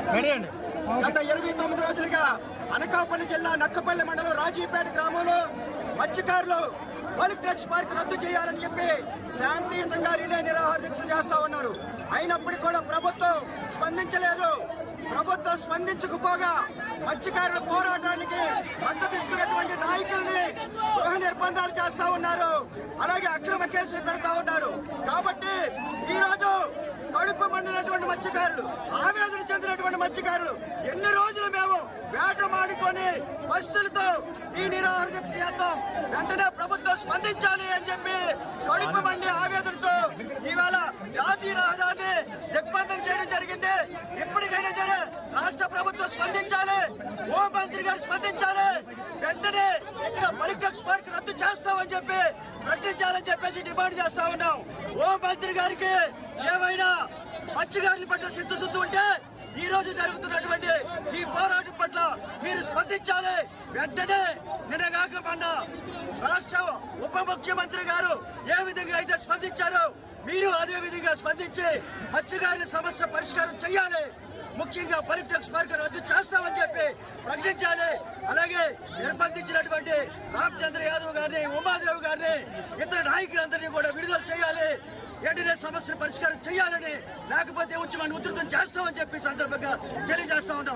గత 29 రోజులుగా అనకాపల్లి జిల్లా నక్కపల్లి మండలం రాజీపేట గ్రామంలో మత్స్యకారులు బల్క్ పార్క్ రద్దు చేయాలని చెప్పి శాంతియుతంగా రిలే నిరాహార దీక్షలు చేస్తా ఉన్నారు. అయినప్పటికీ కూడా ప్రభుత్వం స్పందించలేదు. ప్రభుత్వం స్పందించకపోగా మత్స్యకారుల పోరాటానికి మద్దతిస్తున్నటువంటి నాయకుల్ని గృహ నిర్బంధాలు చేస్తా ఉన్నారు. అలాగే అక్రమ కేసులు పెడతా ఉన్నారు. కాబట్టి ఈ రోజు కడుపు మండినటువంటి మత్స్యకారులు, ఆవేదన చెందినటువంటి మత్స్యకారులు ఎన్ని రోజులు మేము వేట మాడుకొని బస్సులతో ఈ నిరాహార దీక్ష చేద్దాం, వెంటనే ప్రభుత్వం స్పందించాలి అని చెప్పి కడుపు మండి ఆవేదనతో ఇవాళ జాతీయ రహదారిని దిగ్బంధం చేయడం జరిగింది. ఇప్పటికైనా సరే రాష్ట్ర ప్రభుత్వం స్పందించాలి, హోంమంత్రి గారు స్పందించాలి, వెంటనే ఇక్కడ బల్క్ పార్క్ రద్దు చేస్తామని చెప్పి ప్రకటించాలని చెప్పేసి డిమాండ్ చేస్తా ఉన్నాం. హోంమంత్రి గారికి ఏమైనా మత్స్యకారుల పట్ల సిద్ధశుద్ధి ఉంటే ఈ రోజు జరుగుతున్నటువంటి ఈ పోరాటం పట్ల మీరు స్పందించాలి. వెంటనే నిన్నగాక మొన్న రాష్ట్ర ఉప ముఖ్యమంత్రి గారు ఏ విధంగా అయితే స్పందించారో మీరు అదే విధంగా స్పందించి మత్స్యకారుల సమస్య పరిష్కారం చేయాలి. ముఖ్యంగా బల్క్ పార్క్ రద్దు చేస్తామని చెప్పి ప్రకటించాలి. అలాగే నిర్బంధించినటువంటి రామచంద్ర యాదవ్ గారిని, ఉమాదేవ్ గారిని, ఇతర నాయకులందరినీ కూడా విడుదల చేయాలి. వెంటనే సమస్యను పరిష్కారం చేయాలని, లేకపోతే ఉద్యమాన్ని ఉధృతం చేస్తామని చెప్పి సందర్భంగా తెలియజేస్తా ఉన్నాం.